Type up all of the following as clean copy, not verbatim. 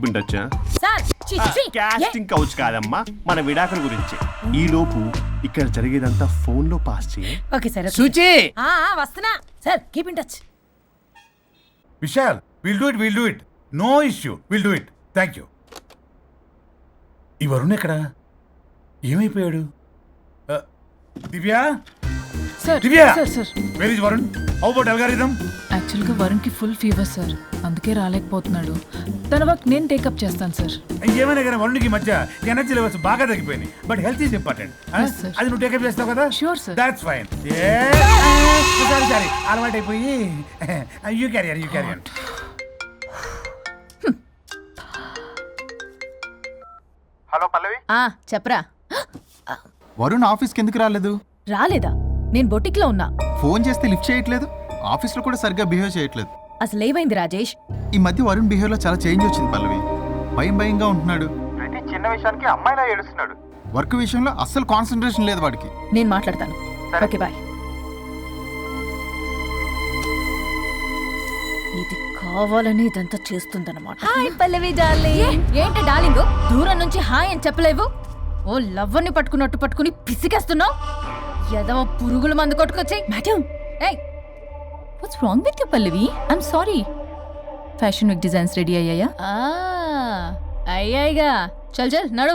వింటొచ్చా? Casting couch కాదమ్మా, మన విడాకుల గురించి. ఈ లోపు ఇక్కడ జరిగేదంతా ఫోన్ లో పాస్ చేయి. Okay sir. సుచి వస్తున్నా sir. Keep in touch. Vishal, will do it. No issue, will do it. Thank you. ఈ వరుణ్ ఎక్కడ? ఏమైపోయాడు? Divya, sir Divya, sir sir where is Varun? How about algorithm? యాక్చువల్గా వరుణ్కి ఫుల్ ఫీవర్ సార్, అందుకే రాలేకపోతున్నాడు. తన వర్క్ నేను టేకప్ చేస్తాను సార్. ఏమైనా కానీ వరుణ్కి మధ్య ఎనర్జీ లెవెల్స్ బాగా తగ్గిపోయినాయి. But health is important. Yes, sir. అది నువ్వు టేకప్ చేస్తావు కదా? Sure, sir. That's fine. Sorry, అలవాటు అయిపోయి. You carrier. హలో పల్లవి. చెప్పరా. వరుణ్ ఆఫీస్కి ఎందుకు రాలేదు? రాలేదా? నేను బొటిక్ లో ఉన్నా. ఫోన్ చేస్తే లిఫ్ట్ చేయట్లేదు, ఆఫీస్లో కూడా సరిగ్గా బిహేవ్ చేయట్లేదు. అసలు ఏమైంది రాజేష్? ఈ మధ్య వరుణ్ బిహేవ్లో చాలా చేంజ్ వచ్చింది పల్లవి. భయంగా ఉంటున్నాడు. ప్రతి చిన్న విషయానికి అమ్మాయిలా ఏడుస్తున్నాడు. వర్క్ విషయంలో అస్సలు కాన్సన్ట్రేషన్ లేదు వాడికి. నేను మాట్లాడతాను. Okay bye. ఇది కావాలని ఇదంతా చేస్తుందన్నమాట. Hi Pallavi darling. ఏంటి డార్లింగ్, దూరం నుంచి హాయ్ అని చెప్పలేవు? ఓ లవ్వర్ని పట్టుకుని పిసికేస్తున్నావు. ఎదవ పురుగుల మందు కొట్టుకొచ్చాయి. Madam, what's wrong with you Pallavi? I'm sorry. Fashion week designs ready అయ్యాయా? అయ్యాయిగా. చల్ నడు.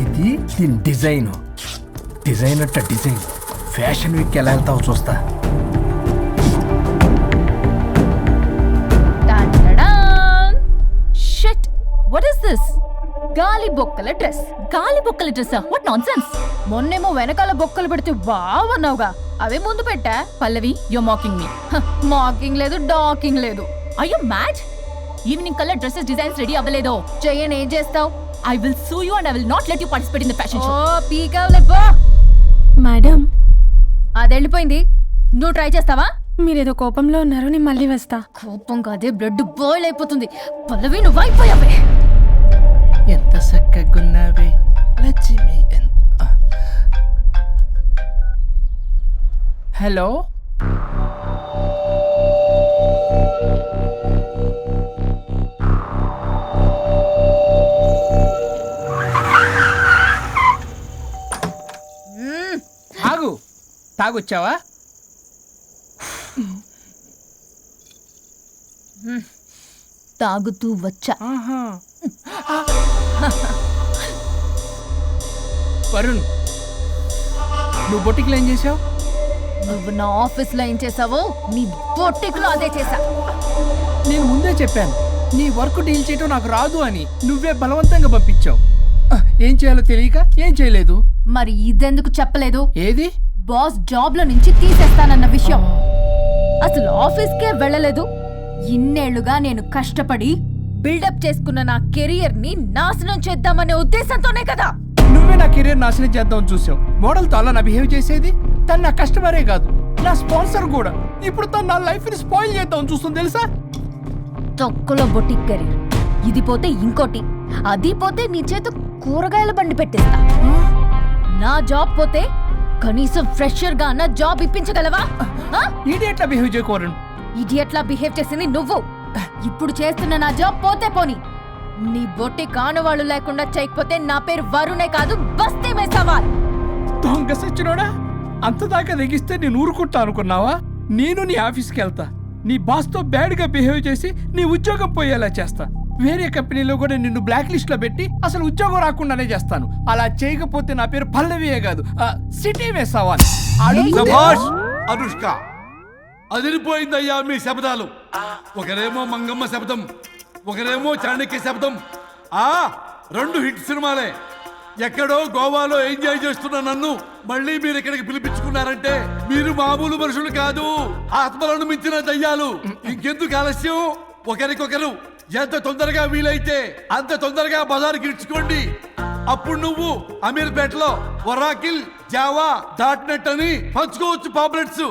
ఇది దీని డిజైన్ అట్ట డిజైన్. ఫ్యాషన్ వీక్ ఎలా వెళ్తావు చూస్తా. Shit, what is this? గాలి బొక్కల డ్రెస్. గాలి బొక్కల డ్రెస్సా? What nonsense. మొన్నేమో వెనకాల బొక్కలు పెడితే వావ్ అన్నావుగా, అవే ముందు పెట్టా. Pallavi, you are mocking me. Mocking లేదు, డాకింగ్ లేదు. Are you mad? ఈవినింగ్ కల్లా డ్రెస్సెస్ డిజైన్స్ రెడీ అవ్వలేదో? చెయ్యని ఏం చేస్తావు? I will sue you and I will not let you participate in the fashion show. పీకావులే పో. మేడం, అది వెళ్ళిపోయింది. నువ్వు ట్రై చేస్తావా? మీరేదో కోపంలో ఉన్నారు, నేను మళ్ళీ వస్తా. కోపం కాదే, బ్లడ్ బాయిల్ అయిపోతుంది. పల్లవి నువ్వు అయిపోయావే. ఎంత చక్కగున్నావే లక్ష్మి. హలో, ఆగు. తాగొచ్చావా? తాగుతూ వచ్చా. వరుణ్, నువ్వు బొటిక్లో ఏం చేసావు? నువ్వు నా ఆఫీస్ లో ఏం చేసావో నీ బొట్టిక్ లో అదే చేసా. నేను ముందే చెప్పాను నీ వర్క్ డీల్ చేయటం నాకు రాదు అని. నువ్వే బలవంతంగా పంపించావు. ఏం చేయాలో తెలియక ఏం చేయలేదు. మరి ఇదెందుకు చెప్పలేదు? ఏది? బాస్ జాబ్ లో నుంచి తీసేస్తానన్న విషయం. అసలు ఆఫీస్కే వెళ్ళలేదు. ఇన్నేళ్లుగా నేను కష్టపడి బిల్డప్ చేసుకున్న నా కెరియర్ ని నాశనం చేద్దామనే ఉద్దేశంతోనే కదా. నువ్వే నా కెరీర్ నాశనం చేద్దామని చూసావు. మోడల్తో అలా నా బిహేవ్ చేసేది. తను నా కస్టమరే కాదు, నా స్పాన్సర్ కూడా. ఇప్పుడు తను నా లైఫ్ ని స్పాయిల్ చేద్దామని చూస్తుంది తెలుసా? తొక్కలో బొటిక్ కెరీర్. ఇది పోతే ఇంకోటి, అది పోతే నీ చేత కూరగాయల బండి పెట్టిస్తా. నా జాబ్ పోతే కనీసం ఫ్రెషర్ గా అన్న జాబ్ ఇప్పించగలవా? ఇడియట్లా బిహేవ్ చేయకూడదు. ఇడియట్లా బిహేవ్ చేసింది నువ్వు. ఇప్పుడు చేస్తున్న నా జాబ్ పోతే పోని, నీ బొట్టి కానువాళ్ళు లేకుండా చేయకపోతే నా పేరు వరుణే కాదు, బస్తీ మే సవాల్. దొంగ సచ్చినోడా, అంతదాకా తెగిస్తే నేను ఊరుకుంటా అనుకున్నావా? నేను నీ ఆఫీస్కి వెళ్తా, నీ బాస్తో బ్యాడ్గా బిహేవ్ చేసి నీ ఉద్యోగం పోయేలా చేస్తా. వేరే కంపెనీలో కూడా నిన్ను బ్లాక్ లిస్ట్ లో పెట్టి అసలు ఉద్యోగం రాకుండానే చేస్తాను. అలా చేయకపోతే నా పేరు పల్లవియే కాదు, సిటీ మే సవాల్. అనుష్క, అదిరిపోయిందయ్యా మీ శబ్దాలు. ఒకరేమో మంగమ్మ శబ్దం, ఒకరేమో చాణక్య శబ్దం. రెండు హిట్ సినిమాలే. ఎక్కడో గోవాలో ఎంజాయ్ చేస్తున్న నన్ను మళ్ళీ మీరు ఇక్కడికి పిలిపించుకున్నారంటే మీరు మామూలు మనుషులు కాదు, ఆత్మలను మించిన దయ్యాలు. ఇంకెందుకు ఆలస్యం? ఒకరికొకరు ఎంత తొందరగా వీలైతే అంత తొందరగా బజార్కి ఇడ్చుకోండి. అప్పుడు నువ్వు అమీర్పేటలో ఒరాకిల్, జావా, .net అని పంచుకోవచ్చు పాంప్లెట్స్.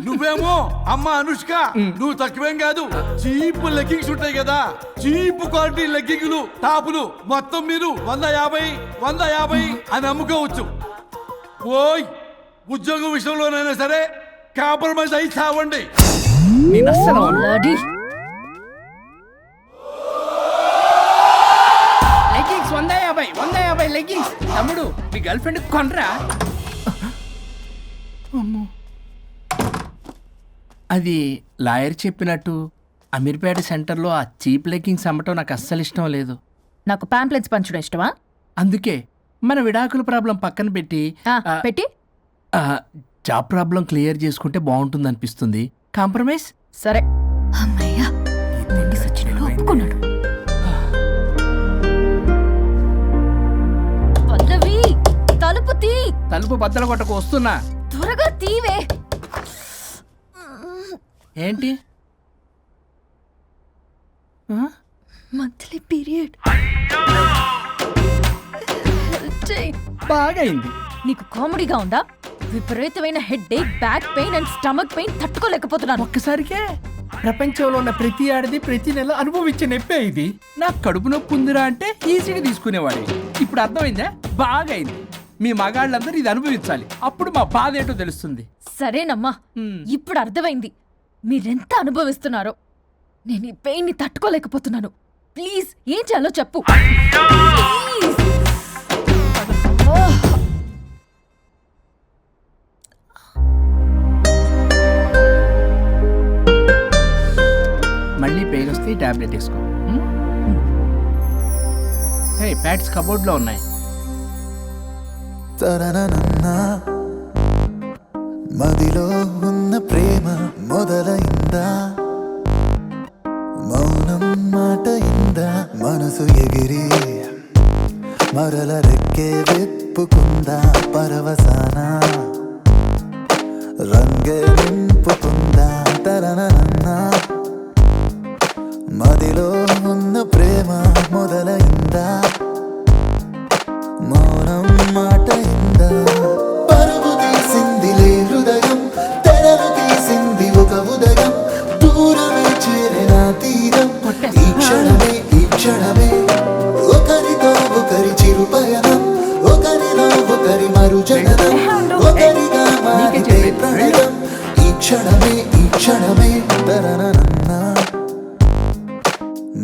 నువ్వేమో అమ్మ అనుష్క, నువ్వు తక్కువేం కాదు. చీప్ లెగ్గింగ్స్ ఉంటాయి కదా, చీప్ క్వాలిటీ లెగ్గింగ్లు, టాపులు మొత్తం మీరు 150 అని అమ్ముకోవచ్చు. ఓయ్, ఉద్యోగం విషయంలోనైనా సరే కాంప్రమైజ్ అయి చావండి. నేను అస్సలు Bloody. మీ గర్ల్ ఫ్రెండ్ కొనరా. అది లాయర్ చెప్పినట్టు అమీర్పేట సెంటర్లో ఆ చీప్ లెగ్గింగ్స్ అమ్మటం నాకు అస్సలు ఇష్టం లేదు. నాకు పాంప్లెట్స్ పంచడం ఇష్టమా? అందుకే మన విడాకుల ప్రాబ్లం పక్కన పెట్టి పెట్టి జాబ్ ప్రాబ్లం క్లియర్ చేసుకుంటే బాగుంటుంది అనిపిస్తుంది. కాంప్రమైజ్? సరే. అమ్మయ్యా, నండి సచ్చినోడు ఒప్పుకున్నాడు. పల్లవి, తలుపు తీ. తలుపు బద్దలు కొట్టకు, వస్తున్నా. త్వరగా తీవే. ఏంటి? Monthly period. బాగైంది. నీకు కామెడీగా ఉందా? విపరీతమైన headache, back pain and stomach pain తట్టుకోలేకపోతున్నాను. ఒక్కసారికే ప్రపంచంలో ఉన్న ప్రతి ఆడది ప్రతి నెల అనుభవించే నొప్పే ఇది. నాకు కడుపు నొప్పి ఉందిరా అంటే ఈజీగా తీసుకునేవాడి. ఇప్పుడు అర్థమైందా? బాగైంది. మీ మగాళ్ళందరూ ఇది అనుభవించాలి, అప్పుడు మా బాధ ఏంటో తెలుస్తుంది. సరేనమ్మా, ఇప్పుడు అర్థమైంది మీరెంత అనుభవిస్తున్నారో. నేను ఈ పెయిన్ ని తట్టుకోలేకపోతున్నాను. ప్లీజ్ ఏం చేయాలో చెప్పు. ప్లీజ్. మళ్ళీ పెయిన్ వస్తే టాబ్లెట్ వేసుకో. హే, ప్యాడ్స్ కబోర్డ్లో ఉన్నాయి. మదిలో ఉన్న ప్రేమ మొదలైందా, మౌనం మాట ఇందా, మనసు ఎగిరి మరల రెక్కే విప్పుకుందా, పరవసాన రంగే నింపుకుందా, తరనన్నా మదిలో ఉన్న ప్రేమ మొదలైందా, మౌనం మాట ఇందా, పరుగు తీసిందిలే హృదయం, తెరలు తీసింది ఒక ఉదయం, దూరమే చేరిన తీరం, ఈ క్షణమే ఒకరితో ఒకరి చిరు పయనం, ఒకరిలో ఒకరి మరుజననం, ఒకరిగా మారితే ప్రణయం, ఈ క్షణమే తరనన్నా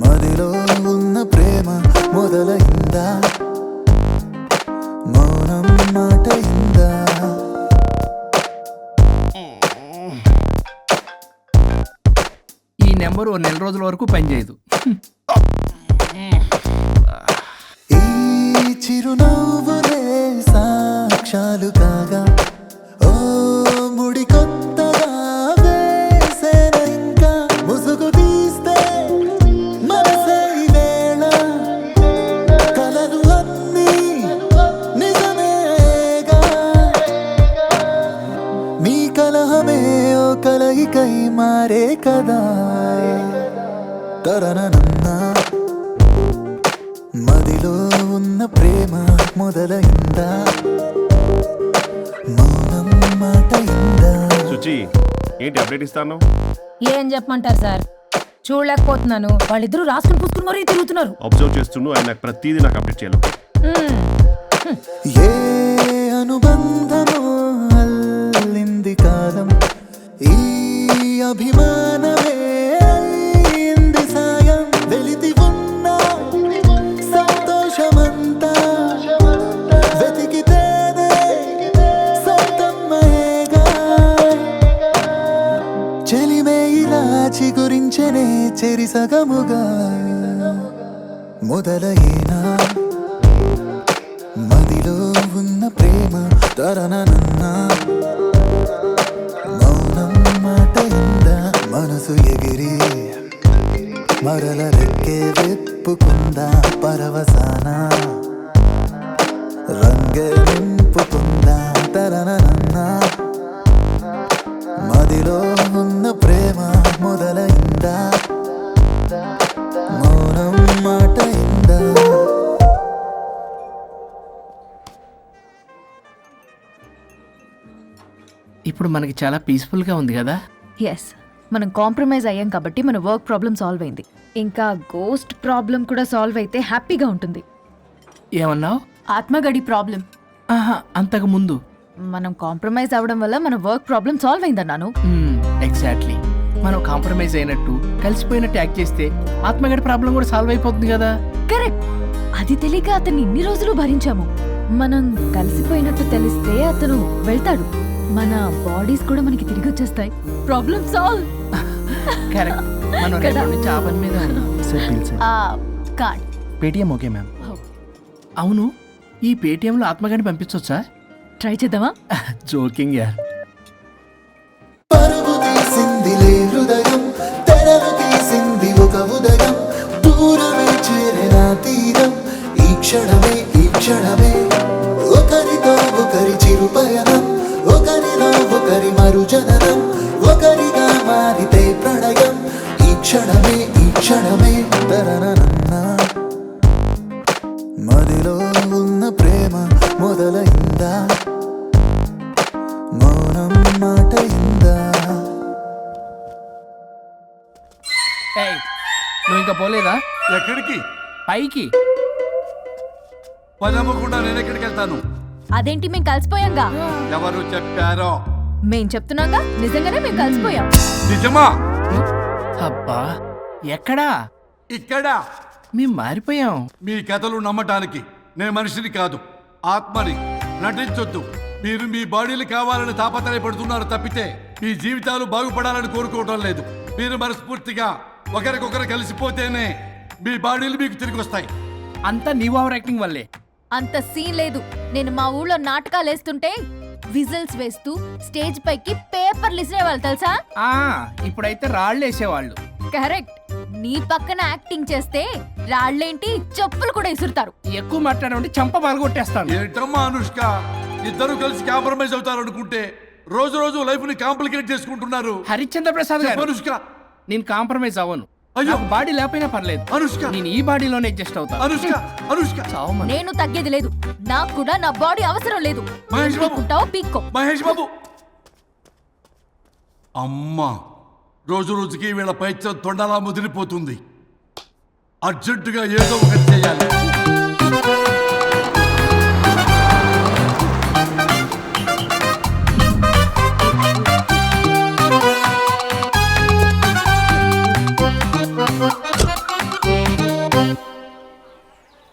మదిలో ఉన్న ప్రేమ మొదలైందా, మౌనం మాట ఇందా. ఈ నెంబర్ ఓ నెల రోజుల వరకు పనిచేయదు. ఈ చిరునవ్వులే సాక్ష్యాలు కాగా, ఓ ముడి కొత్తగా వేసేన ఇంకా, ముసుగు తీస్తే మనసే వేళ, కలలు అన్నీ నిజమేగా, మీ కలహమే ఓ కలయికై మారే కదా, తరనన్నా మదిలో ఉన్న ప్రేమ మొదలైందా, మౌనం మాట ఇందా. సుచి, ఏంటి అప్డేట్ ఇస్తాను? ఏం చెప్పమంటారు సార్, చూడలేకపోతున్నాను. వాళ్ళిద్దరూ రాసుకుని పూసుకుని మరీ తిరుగుతున్నారు. అబ్జర్వ్ చేస్తున్నాను, ఆయన నాకు ప్రతిదీ నాకు అప్డేట్ చేయాలి. ఏ అనుబంధమో అల్లింది కాలం, ఈ అభిమానమే అయింది సాయం, వెలితి ఉన్న సంతోషమంతా వెతికితేనే సొంతమ్మేగా, చెలిమే ఇలా చిగురించనే చెరిసగముగా, మొదలైనా మదిలో ఉన్న ప్రేమ తరనన్నా, మౌనం మాట ఇందా, మనసు ఎగిరి మరల రెక్కే విప్పుకుందా, పరవసాన రంగే నింపుకుందా, తరనన్నా మదిలో ఉన్న ప్రేమ మొదలైందా, మౌనం మాట ఇందా. ఇప్పుడు మనకి చాలా పీస్ఫుల్గా ఉంది కదా. ఎస్, మనం కాంప్రమైజ్ అయ్యాం కాబట్టి మన వర్క్ ప్రాబ్లం సాల్వ్ అయింది. ఇంకా గోస్ట్ ప్రాబ్లం కూడా సాల్వ్ అయితే హ్యాపీగా ఉంటుంది. ఏమన్నావు? ఆత్మగడి ప్రాబ్లం. అంతకు ముందు మనం కాంప్రమైజ్ అవ్వడం వల్ల మన వర్క్ ప్రాబ్లం సాల్వ్ అయిందన్నాను. ఎగ్జాక్ట్లీ. మనం కాంప్రమైజ్ అయినట్టు కలిసిపోయినట్టు యాక్ట్ చేస్తే ఆత్మగడి ప్రాబ్లం కూడా సాల్వ్ అయిపోతుంది కదా. కరెక్ట్. అది తెలియక అతన్ని ఇన్ని రోజులు భరించాము. మనం కలిసిపోయినట్టు తెలిస్తే అతను వెళ్తాడు. మన బాడీస్ కూడా మనకి తిరిగి వచ్చేస్తాయి. Problem solve. కరెక్ట్. మనం కదా? రేపటి నుంచి ఆ పని మీద ఉన్నాం. Sir bill sir. Card. Paytm okay ma'am. అవును, ఈ పేటిఎంలో ఆత్మగాని పంపించవచ్చా? ట్రై చేద్దామా? జోకింగ్ యార్. పరుగు తీసిందిలే హృదయం, తెరలు తీసింది ఒక ఉదయం, దూరమే చేరిన తీరం, ఈ క్షణమే ఒకరితో ఒకరి చిరుపయనం, ఒకరిలో ఒకరి మరుజననం, ఒకరిగా మారితే ప్రణయం, ఈ క్షణమే తరనన్నా. మదిలో ఉన్న ప్రేమ మొదలైందా, మౌనం మాట ఇందా. ఏయ్, నువ్వు ఇంకా పోలేదా? ఎక్కడికి? పైకి. పని అమ్మకుండా నేను ఎక్కడికి వెళ్తాను? అదేంటి మేము కలిసిపోయాంగా? ఎవరు చెప్పారో? మేం చెప్తున్నాగా, నిజంగానే మేము కలిసిపోయాం. నిజమా? అబ్బా, ఎక్కడా? ఇక్కడ. మేము మారిపోయాం. మీ కథలు నమ్మటానికి నేను మనిషిని కాదు, ఆత్మని. నటించొద్దు. మీరు మీ బాడీలు కావాలని తాపత్రయపడుతున్నారు తప్పితే మీ జీవితాలు బాగుపడాలని కోరుకోవడం లేదు. మీరు మనస్ఫూర్తిగా ఒకరికొకరు కలిసిపోతేనే మీ బాడీలు మీకు తిరిగి వస్తాయి. అంతా నీ ఓవర్ యాక్టింగ్ వల్లే. అంత సీన్ లేదు. నేను మా ఊళ్ళో నాటకాలు వేస్తుంటే విజిల్స్ వేస్తూ స్టేజ్ పైకి పేపర్లు ఇసిరేవాళ్ళు తెలుసా? ఇప్పుడైతే రాళ్ళు వేసేవాళ్ళు. కరెక్ట్. నీ పక్కన యాక్టింగ్ చేస్తే రాళ్ళేంటి, చెప్పులు కూడా ఇసురుతారు. ఎక్కువ మాట్లాడమంటే చంప పగలగొట్టేస్తాను. ఏంటమ్మా అనుష్క, ఇద్దరు కలిసి కాంప్రమైజ్ అవుతారు అనుకుంటే రోజు రోజు లైఫ్ ని కాంప్లికేట్ చేసుకుంటున్నారు. హరిశ్చంద్ర ప్రసాద్ గారు, అనుష్క, నేను కాంప్రమైజ్ అవ్వను. అయ్యో. నాకు బాడీ లేకపోయినా పర్లేదు. అనుష్క, నేను ఈ బాడీలోనే అడ్జస్ట్ అవుతాను. అనుష్క, అనుష్క. చావమను. నేను తగ్గేది లేదు. నాకు కూడా నా బాడీ అవసరం లేదు. మహేష్ బాబు. పీక్కుంటావో పీక్కో. మహేష్ బాబు. అమ్మా, రోజు రోజుకి వీళ్ళ పైచ తొండలా ముదిరిపోతుంది. అర్జెంటుగా ఏదో ఒకటి చేయాలి.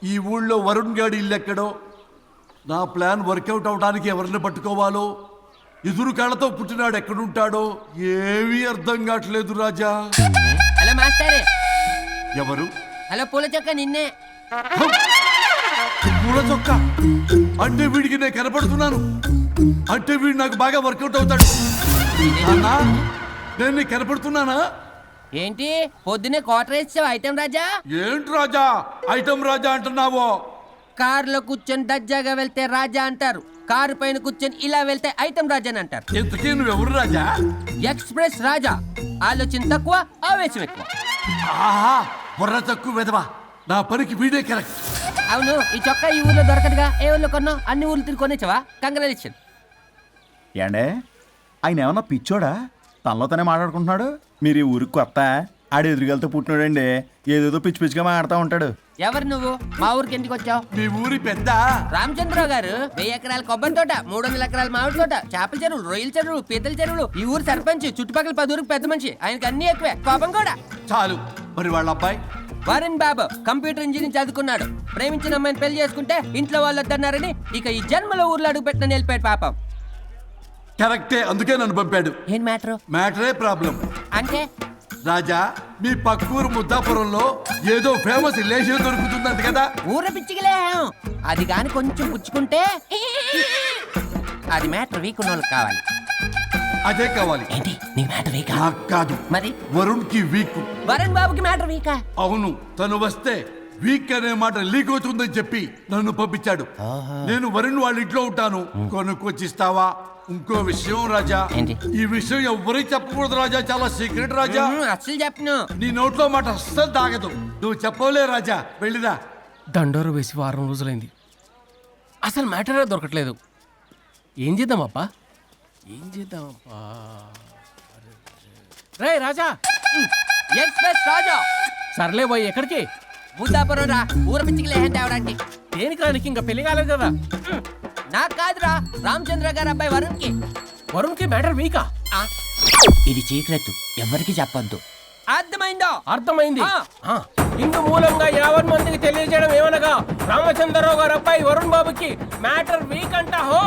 ఈ ఊళ్ళో వరుణ్ గాడి ఇల్లు ఎక్కడో, నా ప్లాన్ వర్కౌట్ అవడానికి ఎవరిని పట్టుకోవాలో, ఎదురు కాళ్ళతో పుట్టినాడు ఎక్కడుంటాడో ఏమీ అర్థం కావట్లేదు రాజా. Hello master. ఎవరు? హలో పూల చొక్క నిన్నే. పూల చొక్క అంటే వీడికి నేను కనపడుతున్నాను. అంటే వీడు నాకు బాగా వర్కౌట్ అవుతాడు. అన్నా, నేను నీకు కనపడుతున్నానా? ఏంటి పొద్దునే క్వార్టర్ వేసావు ఐటమ్ రాజా? ఏంటి రాజా ఐటమ్ రాజా అంటున్నావో? కారులో కూర్చొని దజ్జాగా వెళ్తే రాజా అంటారు, కారు పైన కూర్చొని ఇలా వెళ్తే ఐటమ్ రాజా అని అంటారు. ఇంతకీ నువ్వెవరు రాజా? ఎక్స్ప్రెస్ రాజా. ఆలోచన తక్కువ, ఆవేశం ఎక్కువ. ఆహా, బుర్ర తక్కువ వెదవా. నా పనికి వీడే కరెక్ట్. అవును, ఈ చొక్కా ఈ ఊర్లో దొరకదుగా. ఏ ఊర్లో కొన్నావు? అన్ని ఊర్లు తిరిగి కొనేచ్చావా? కంగ్రాచులేషన్. ఏండే ఆయన ఏమన్నా పిచ్చోడా? తనలో తనే మాట్లాడుకుంటున్నాడు. మీరు ఈ ఊరికి కొత్త? ఆడు ఎదురుగలతో పుట్టినాడండి, ఏదేదో పిచ్చి పిచ్చిగా మాట్లాడుతూ ఉంటాడు. ఎవరు నువ్వు? మా ఊరికి ఎందుకు వచ్చావు? మీ ఊరి పెద్ద రామచంద్రరావు గారు 1000 ఎకరాల కొబ్బరి తోట, 300 ఎకరాల మామిడి తోట, చేపల చెరువులు, రొయ్యల చెరువులు, పీతల చెరువులు. ఈ ఊరు సర్పంచ్, చుట్టుపక్కల 10 ఊరికి పెద్ద మనిషి. ఆయనకి అన్ని ఎక్కువే, కోపం కూడా. చాలు. మరి వాళ్ళ అబ్బాయి వరుణ్ బాబు కంప్యూటర్ ఇంజనీరింగ్ చదువుకున్నాడు. ప్రేమించిన అమ్మాయిని పెళ్లి చేసుకుంటే ఇంట్లో వాళ్ళు వద్దన్నారని ఇక ఈ జన్మలో ఊర్లో అడుగు పెట్టిన నిలిపాడు పాపం. కరెక్టే, అందుకే నన్ను పంపాడు. ఏం మ్యాటర్? మ్యాటరే ప్రాబ్లం. అంటే రాజా, మీ పక్కూరు ముద్దాపురంలో ఏదో ఫేమస్ రిలేషన్ దొరుకుతుందంట కదా? ఊర పిచ్చికిలే. అది గాని కొంచెం పుచ్చుకుంటే అది మ్యాటర్ వీక్ ఉన్న వాళ్ళకి కావాలి. అదే కావాలి. ఏంటి నీ మ్యాటర్ వీకా? నాకు కాదు, మరి వరుణ్ కి వీక్. వరుణ్ బాబుకి మ్యాటర్ వీకా? అవును, తను వస్తే వీక్ అనే మాట లీక్ అవుతుందని చెప్పి నన్ను పంపించాడు. నేను వరుణ్ వాళ్ళ ఇంట్లో ఉంటాను, కొనుక్కొచ్చిస్తావా? ఇంకో విషయం రాజా, ఏంటి? ఈ విషయం ఎవరికి చెప్పకూడదు రాజా, చాలా సీక్రెట్ రాజా. అస్సలు చెప్పను. నీ నోట్లో మాట అస్సలు తాగదు. నువ్వు చెప్పవలే రాజా, వెళ్ళిరా. దండోరు వేసి వారం రోజులైంది, అసలు మ్యాటరే దొరకట్లేదు. ఏం చేద్దామప్పా? రే రాజా. ఎక్స్ప్రెస్ రాజా. సర్లే పోయి ఎక్కడికి? బుద్ధాపురం రా, ఊర పిచ్చికిలే హ్యాండ్ అవడానికి. దేనికి రానికి? ఇంకా పెళ్లి కాలేదు కదా. నాకు కాదురా, రామచంద్ర గారు అబ్బాయి వరుణ్కి. వరుణ్కి మ్యాటర్ వీకా? ఇది సీక్రెట్, ఎవరికి చెప్పొద్దు. అర్థమైందో? అర్థమైంది. ఇందు మూలంగా 50 మందికి తెలియజేయడం ఏమనగా రామచంద్రరావు గారు అబ్బాయి వరుణ్ బాబుకి మ్యాటర్ వీక్ అంట. హో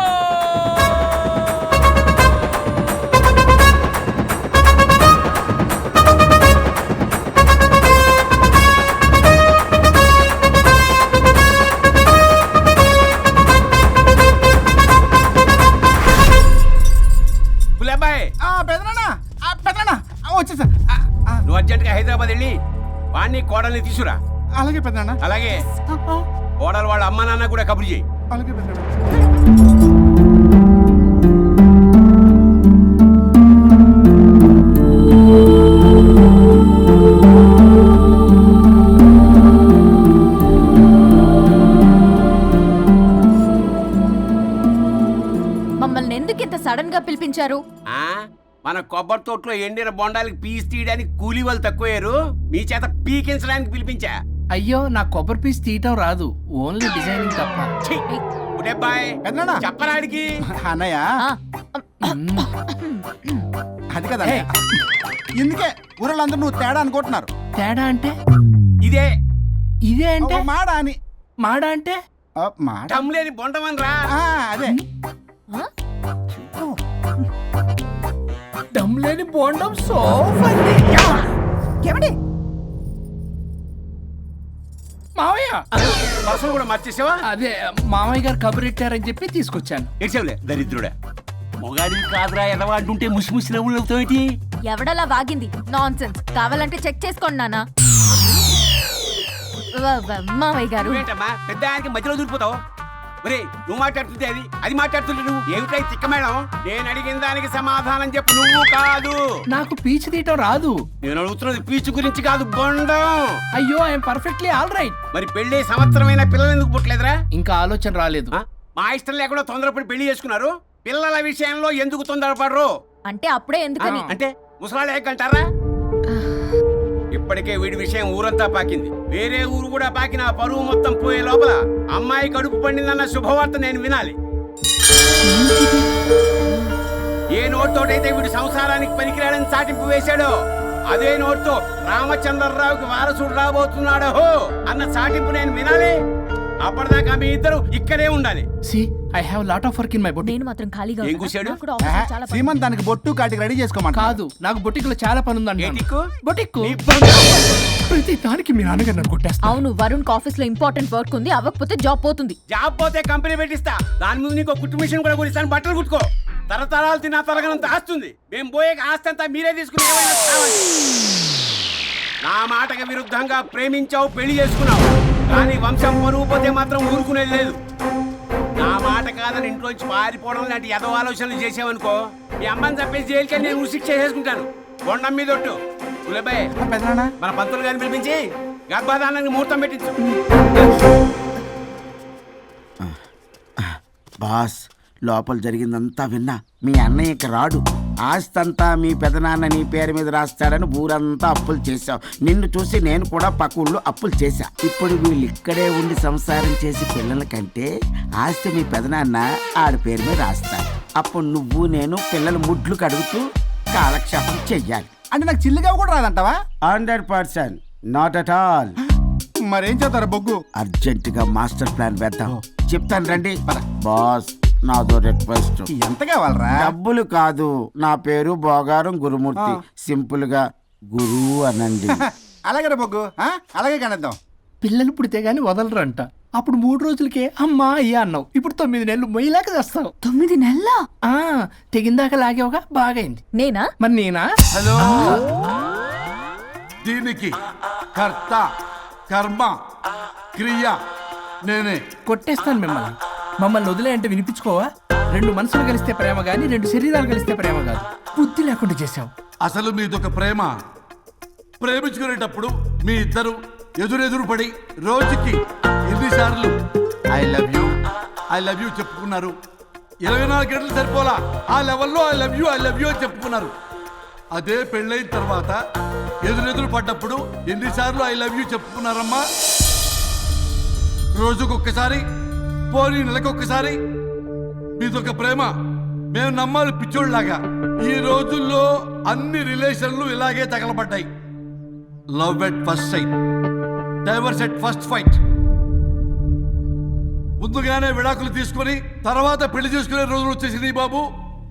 వచ్చేసా. నువ్వు అర్జెంట్గా హైదరాబాద్ వెళ్ళి వాణ్ణి కోడల్ని తీసుకురా. అలాగే పెద్దనా. అలాగే కోడలు వాళ్ళ అమ్మ నాన్న కూడా కబురు చేయి. అలాగే పెద్దనా. మమ్మల్ని ఎందుకు ఇంత సడన్ గా పిలిపించారు? మన కొబ్బరి తోటలో ఎండిన బొండాలకి పీస్ తీయడానికి కూలీ వాళ్ళు తక్కువయ్యారు, మీ చేత పీకించడానికి పిలిపించా. అయ్యో నా కొబ్బరి పీస్ తీయటం రాదు, ఓన్లీ డిజైనింగ్ తప్ప. చెప్పరాడికి అన్నయ్య అది కదా, ఎందుకే ఊరలందరూ నువ్వు తేడా అనుకుంటున్నారు. తేడా అంటే ఇదే ఇదే అంటే మాడ అని. మాడ అంటే లేని బొండమని రా. అదే దమ్ లేని బోండం. సో ఏమండి మావయ్య పర్సలు కూడా మార్చేసావా? అదే మామయ్య గారు కబురెట్టారని చెప్పి తీసుకొచ్చాను. ఏడ్చావులే దరిద్రుడా. మొగాడి కాదురా ఎదవా అంటుంటే ముసి ముసి నవ్వులు అవుతావేటి? ఎవడలా వాగింది? నాన్సెన్స్. కావాలంటే చెక్ చేసుకోండి నాన్న. మావయ్య గారు ఏంటమ్మా పెద్ద ఆయనకి మధ్యలో దూరిపోతావు? ఒరే నువ్వు మాట్లాడుతుంటే అది మాట్లాడుతుంటే నువ్వు ఏమిటై తిక్క మేడం? నేను అడిగిన దానికి సమాధానం చెప్పు. నువ్వు కాదు. నాకు పీచు తీయటం రాదు. నేను అడుగుతున్నది పీచు గురించి కాదు, బొండం. అయ్యో ఐఎమ్ పర్ఫెక్ట్లీ ఆల్ రైట్. మరి పెళ్లి సంవత్సరమైన పిల్లలు ఎందుకు పుట్టలేదురా? ఇంకా ఆలోచన రాలేదు. మా ఇష్టం లేకుండా తొందరపడి పెళ్లి చేసుకున్నారు. పిల్లల విషయంలో ఎందుకు తొందరపడరు? అంటే అప్పుడే ఎందుకని? అంటే ముసలాళ్ళు ఏకంటారా? ఇప్పటికే వీడి విషయం ఊరంతా పాకింది. వేరే ఊరు కూడా పాకిన పరువు మొత్తం పోయే లోపల అమ్మాయి కడుపు పండిందన్న శుభవార్త నేను వినాలి. ఏ నోట్తోటైతే వీడు సంసారానికి పనికిరాడని చాటింపు వేశాడో అదే నోట్తో రామచంద్రరావుకి వారసుడు రాబోతున్నాడో అన్న చాటింపు నేను వినాలి. అప్పటిదాకా మీ ఇద్దరు ఇక్కడే ఉండాలి. I have lot of work in my boutique. నేను మాత్రం ఖాళీగా ఏం కూశాడు? సీమంతానికి బొట్టు కాటికి రెడీ చేసుకోమని కాదు, నాకు బొటిక్ లో చాలా పని ఉందండి. బొటిక్ ప్రతి దానికి మీ నాన్నగారు నన్ను కొట్టేస్తా. అవును, వరుణ్ ఆఫీస్ లో ఇంపార్టెంట్ వర్క్ ఉంది, అవ్వకపోతే జాబ్ పోతుంది. జాబ్ పోతే కంపెనీ పెట్టిస్తా. దాని ముందు నీకు కుట్టు మిషన్ కూడా కురిస్తాను. బట్టలు కుట్టుకో. తరతరాలు తిన్నా తరగనంత ఆస్తుంది. మేము పోయే ఆస్తి అంతా మీరే తీసుకుని ఏమైనా కావాలి. నా మాటకి విరుద్ధంగా ప్రేమించావు, పెళ్లి చేసుకున్నావు, కానీ వంశం పరువు పోతే మాత్రం ఊరుకునేది లేదు. నా మాట కాదని ఇంట్లోంచి పారిపోవడం లాంటి ఎదవ ఆలోచనలు చేసావనుకో, మీ అమ్మని చంపేసి జైలుకి నేను శిక్ష చేసుకుంటాను. బొండం మీద ఒట్టు. గులేబాయ్ మన పంతులు గారిని పిలిపించి గర్భాధానానికి ముహూర్తం పెట్టించు. బాస్ లోపల జరిగిందంతా విన్నా. మీ అన్నయ్యకి రాడు, ఆస్తంతా మీ పెదనాన్న నీ పేరు మీద రాస్తాడని ఊరంతా అప్పులు చేశావు. నిన్ను చూసి నేను కూడా పక్క ఊళ్ళో అప్పులు చేశా. ఇప్పుడు వీళ్ళు ఇక్కడే ఉండి సంసారం చేసి పిల్లల కంటే ఆస్తి మీ పెదనాన్న ఆడి పేరు మీద రాస్తాడు. అప్పుడు నువ్వు నేను పిల్లల ముడ్లు కడుగుతూ కాలక్షేపం చెయ్యాలి. అంటే నాకు చిల్లిగా కూడా రాదంటావా? 100%. Not at all. మరేం చేస్తారా బొగ్గు? అర్జెంటుగా మాస్టర్ ప్లాన్ వేద్దాం. చెప్తాను రండి. బాస్ నాదో రిక్వెస్ట్. ఎంత కావాలరా? డబ్బులు కాదు, నా పేరు బోగారం గురుమూర్తి. సింపుల్ గా గురు అనండి. అలాగే బొగ్గు, అలాగే కనేద్దాం. పిల్లలు పుడితే గానీ వదలరంట. అప్పుడు 3 రోజులకే అమ్మా అయ్యా అన్నావు. ఇప్పుడు 9 నెలలు మొయ్యలాగా చేస్తావు. 9 నెలల తెగిందాక లాగేవగా బాగైంది. నేనా? మరి నేనా? హలో, దీనికి కర్త కర్మ క్రియ నేనే. కొట్టేస్తాను మిమ్మల్ని. మమ్మల్ని వదిలే అంటే వినిపించుకోవా? 2 మనసులు కలిస్తే ప్రేమ గాని 2 శరీరాలు కలిస్తే ప్రేమ కాదు. బుద్ధి లేకుండా చేసావు. అసలు మీదొక ప్రేమ. ప్రేమించుకునేటప్పుడు మీ ఇద్దరు ఎదురెదురు పడి రోజుకి ఎన్నిసార్లు ఐ లవ్ యూ చెప్పుకున్నారు? 24 గంటలు సరిపోలా ఆ లెవెల్లో ఐ లవ్ యూ అని చెప్పుకున్నారు. అదే పెళ్ళైన తర్వాత ఎదురెదురు పడ్డప్పుడు ఎన్నిసార్లు ఐ లవ్ యూ చెప్పుకున్నారమ్మా? రోజుకొక్కసారి, పోనీ నెలకొక్కసారి. మీదొక ప్రేమ. మేము నమ్మాలి పిచ్చోళ్ళలాగా. ఈ రోజుల్లో అన్ని రిలేషన్లు ఇలాగే తగలబడ్డాయి. Love at first sight, divorce at first fight. ముందుగానే విడాకులు తీసుకొని తర్వాత పెళ్లి చేసుకునే రోజులు వచ్చేసింది బాబు.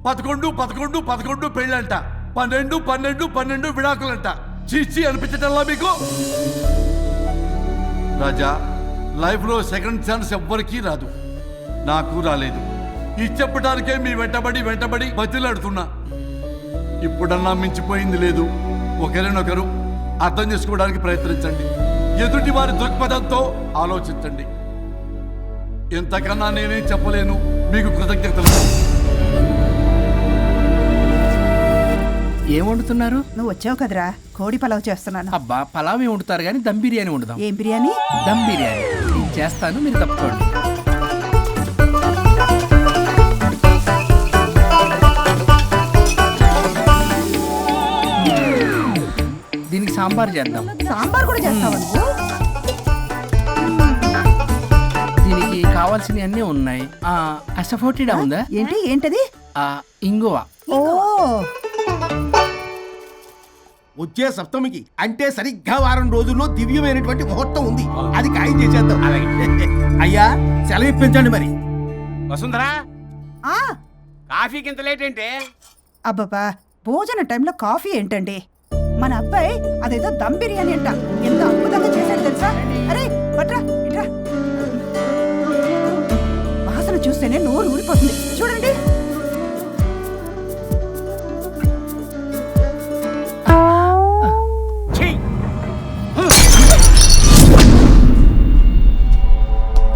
11 11 11 పెళ్ళంట, 12 12 12 విడాకులంట. చీచి అనిపించటల్లా మీకు? రాజా, లైఫ్లో సెకండ్ ఛాన్స్ ఎవ్వరికీ రాదు, నాకు రాలేదు. ఇది చెప్పడానికే మీ వెంటబడి బతిలాడుతున్నా. ఇప్పుడన్నా మించిపోయింది లేదు. ఒకరినొకరు అర్థం చేసుకోవడానికి ప్రయత్నించండి. ఎదుటి వారి దృక్పథంతో ఆలోచించండి. ఎంతకన్నా నేనేం చెప్పలేను. మీకు కృతజ్ఞతలు. ఏం వండుతున్నారు? నువ్వు వచ్చావు కదరా, కోడి పలావ్ చేస్తున్నాను. అబ్బా, పలావ్ ఏం వండుతారు కానీ దమ్ బిర్యానీ వండుదాం. ఏం బిర్యానీ? దమ్ బిర్యానీ. నేను చేస్తాను, మీరు తప్పుకోండి. దీనికి సాంబార్ చేద్దాం. సాంబార్ కూడా చేస్తావా నువ్వు? దీనికి కావాల్సినవి అన్నీ ఉన్నాయి. అసఫోటిడా ఉందా? ఏంటి? ఏంటది? ఇంగువ. ఓ, వచ్చే సప్తమికి అంటే సరిగ్గా వారం రోజుల్లో దివ్యమైనటువంటి ముహూర్తం ఉంది. అది ఖాయం చేసేద్దాం. అయ్యా, సెలవు ఇప్పించండి మరి. వసుంధరా, కాఫీకి ఇంత లేట్ ఏంటి? అబ్బబ్బా, భోజన టైంలో కాఫీ ఏంటండి? మన అబ్బాయి అదేదో దమ్ బిర్యానీ అంట, ఎంత అద్భుతంగా చేశాడు తెలుసా? అరే పట్రా, ఇట్రా. వాసన చూస్తేనే నోరు ఊరిపోతుంది. చూడండి.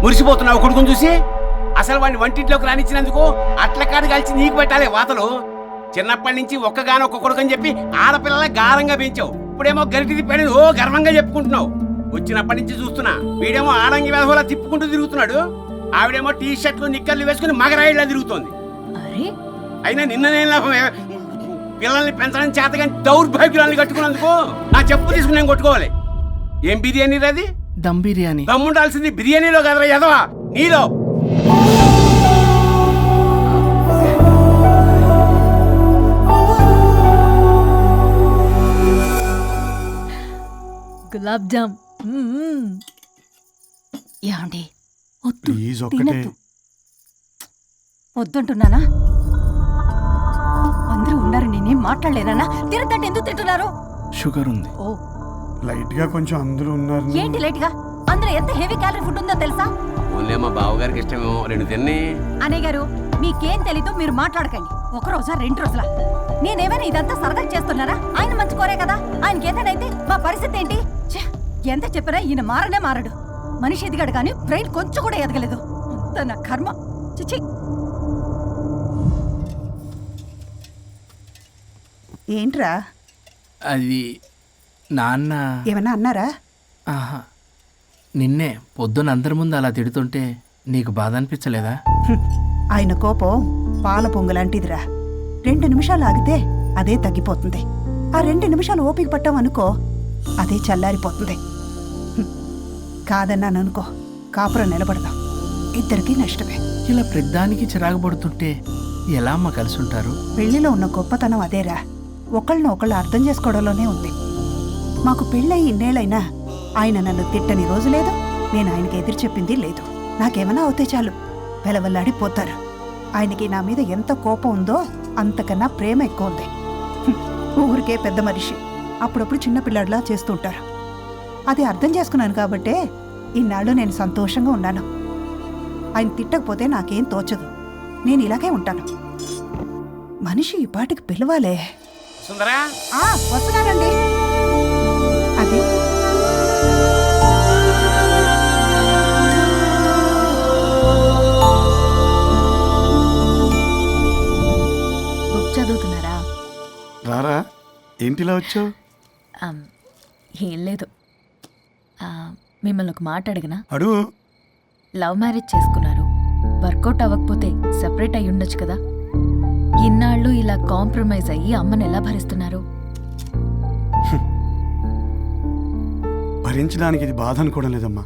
మురిసిపోతున్నావు కొడుకుని చూసి? అసలు వాడిని వంటింట్లోకి రానిచ్చినందుకు అట్ల కాడు కలిసి నీకు పెట్టాలి వాతలు. చిన్నప్పటి నుంచి ఒక్కగానొక్క కొడుకు అని చెప్పి ఆడపిల్లల గారంగా పెంచావు. ఇప్పుడేమో గరిటి తిప్పాడు, ఓ గర్వంగా చెప్పుకుంటున్నావు. వచ్చినప్పటి నుంచి చూస్తున్నా, వీడేమో ఆడంగి వేధవలా తిప్పుకుంటూ తిరుగుతున్నాడు. ఆవిడేమో టీ షర్ట్లు నిక్కర్లు వేసుకుని మగరాయిలా తిరుగుతోంది. అయినా నిన్న నేను లాభం, పిల్లల్ని పెంచడం చేతగాని దౌర్భాగ్యురాల్ని కట్టుకున్నందుకు నా చెప్పు తీసుకుని నేను కొట్టుకోవాలి. ఏం బిర్యానీ అది? దమ్ బిర్యానీ. దమ్ముండాల్సింది బిర్యానీలో కదరా ఎదవా, నీలో. గులాబ్ జామ్. ఏమండి? ప్లీజ్ ఒక్కటే. వద్దంటున్నానా? అందరూ ఉన్నారు, నేనేం మాట్లాడలేనా? తిరగంటే ఎందుకు తింటున్నారు? షుగర్ ఉంది. ఓ, లైట్ గా కొంచెం అందరూ ఉన్నారు. ఏంటి లైట్ గా? అందులో ఎంత హెవీ క్యాలరీ ఫుడ్ ఉందో తెలుసా? ఓన్లే మా బావగారికి ఇష్టమేమో, 2 తిన్ని. అన్నయ్య గారు, మీకేం తెలీదు, మీరు మాట్లాడకండి. 1 రోజా 2 రోజులా? నేనేమైనా ఇదంతా సరదా చేస్తున్నారా? ఆయన మంచి కోరే కదా. ఆయనకి ఏదైతే మా పరిస్థితి ఏంటి? ఎంత చెప్పినా ఈయన మారనే మారడు. మనిషి ఎదిగాడు కానీ బ్రెయిన్ కొంచెం కూడా ఎదగలేదు. అంత నా కర్మ. చిచి. ఏంట్రా? అది నాన్న ఏమన్నా అన్నారా? ఆహా, నిన్నే పొద్దున అందరి ముందు అలా తిడుతుంటే నీకు బాధ అనిపించలేదా? ఆయన కోపం పాల పొంగులాంటిదిరా. 2 నిమిషాలు ఆగితే అదే తగ్గిపోతుంది. ఆ 2 నిమిషాలు ఓపిక పట్టామనుకో, అదే చల్లారిపోతుంది. కాదన్నాననుకో, కాపురం నిలబడదాం. ఇద్దరికీ నష్టమే. ఇలా ప్రతిదానికి చిరాకు పడుతుంటే ఎలా అమ్మ కలిసి ఉంటారు? పెళ్లిలో ఉన్న గొప్పతనం అదేరా, ఒకళ్ళని ఒకళ్ళు అర్థం చేసుకోవడంలోనే ఉంది. మాకు పెళ్ళయి ఇన్నేళ్ళైనా ఆయన నన్ను తిట్టని రోజు లేదు, నేను ఆయనకి ఎదురు చెప్పింది లేదు. నాకేమైనా అవుతే చాలు వెలవల్లాడిపోతారు. ఆయనకి నా మీద ఎంత కోపం ఉందో అంతకన్నా ప్రేమ ఎక్కువ ఉంది. ఊరికే పెద్ద మనిషి, అప్పుడప్పుడు చిన్నపిల్లాడిలా చేస్తుంటారు. అది అర్థం చేసుకున్నాను కాబట్టే ఇన్నాళ్ళు నేను సంతోషంగా ఉన్నాను. ఆయన తిట్టకపోతే నాకేం తోచదు. నేను ఇలాగే ఉంటాను. మనిషి ఈ పాటికి పిలవాలే. సుందరా, వస్తున్నానండి. అది బుక్ చదువుతున్నారా? రారా, ఏంటిలా వచ్చావు? ఏం లేదు, మిమ్మల్ని ఒక మాట అడిగినా? అడుగు. లవ్ మ్యారేజ్ చేసుకున్నారు, వర్కౌట్ అవ్వకపోతే సెపరేట్ అయ్యి ఉండొచ్చు కదా. ఇన్నాళ్ళు ఇలా కాంప్రమైజ్ అయ్యి అమ్మని ఎలా భరిస్తున్నారు? భరించడానికి ఇది బాధ అనుకోవడం లేదమ్మా,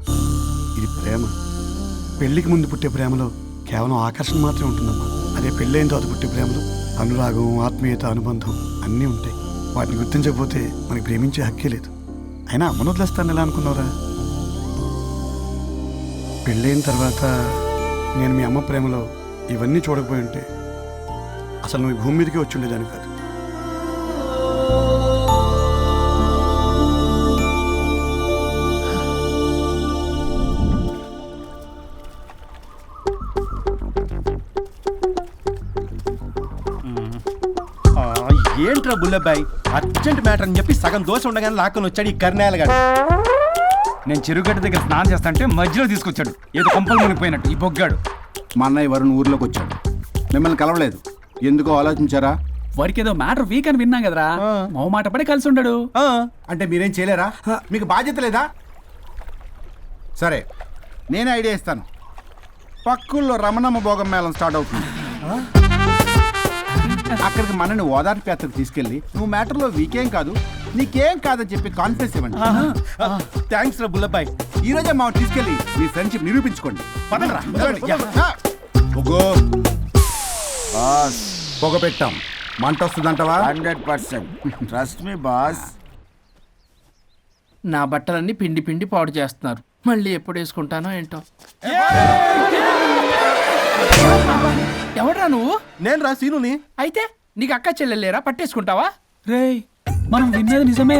ఇది ప్రేమ. పెళ్లికి ముందు పుట్టే ప్రేమలో కేవలం ఆకర్షణ మాత్రమే ఉంటుందమ్మా. అదే పెళ్ళైన తర్వాత పుట్టే ప్రేమలో అనురాగం, ఆత్మీయత, అనుబంధం అన్నీ ఉంటాయి. వాటిని గుర్తించకపోతే మనకి ప్రేమించే హక్కే లేదు. అయినా అమ్మను వదిలేస్తాను ఎలా అనుకున్నావురా? పెళ్ళైన తర్వాత నేను మీ అమ్మ ప్రేమలో ఇవన్నీ చూడకపోయి ఉంటే అసలు నువ్వు ఈ భూమి మీదకే వచ్చి ఉండేదాన్ని కాదు. ఏంట్రా బుల్లబ్బాయి, అర్జెంట్ మ్యాటర్ అని చెప్పి సగం దోశ ఉండగానే లాక్కొని వచ్చాడు ఈ కర్ణాల గారు. నేను చెరుగడ్డ దగ్గర స్నానం చేస్తాంటే మధ్యలో తీసుకొచ్చాడు, ఏదో కొంపలు మునిగిపోయినట్టు ఈ బొగ్గాడు. మా అన్నయ్య వరుణ్ ఊర్లోకి వచ్చాడు, మిమ్మల్ని కలవలేదు. ఎందుకో ఆలోచించారా? వారికి ఏదో మ్యాటర్ వీక్ అని విన్నాం కదరా, మో మాట పడి కలిసి ఉండడు. అంటే మీరేం చేయలేరా? మీకు బాధ్యత లేదా? సరే, నేను ఐడియా ఇస్తాను. పక్కుల్లో రమణమ్మ భోగం మేళం స్టార్ట్ అవుతుంది. అక్కడికి మనని ఓదార్పు యాత్రకు తీసుకెళ్ళి నువ్వు మ్యాటర్లో వీకేం కాదు, నీకేం కాదని చెప్పి కాన్ఫిడెన్స్ ఇవ్వండి. థ్యాంక్స్ రా బుల్లబ్బాయి. ఈ రోజే మా తీసుకెళ్ళి మీ ఫ్రెండ్షిప్ నిరూపించుకోండి. పదండ్రా. పొగ పెట్టాం, మంట వస్తుందంటవా? 100% ట్రస్ట్ మీ బాస్. నా బట్టలన్నీ పిండి పిండి పాడు చేస్తున్నారు, మళ్ళీ ఎప్పుడు వేసుకుంటానో ఏంటో. ఎవడ్రా నువ్వు? నేను రా సీనుని. అయితే నీకు అక్క చెల్లెలేరా, పట్టేసుకుంటావా? రేయ్ మనం విన్నది నిజమే.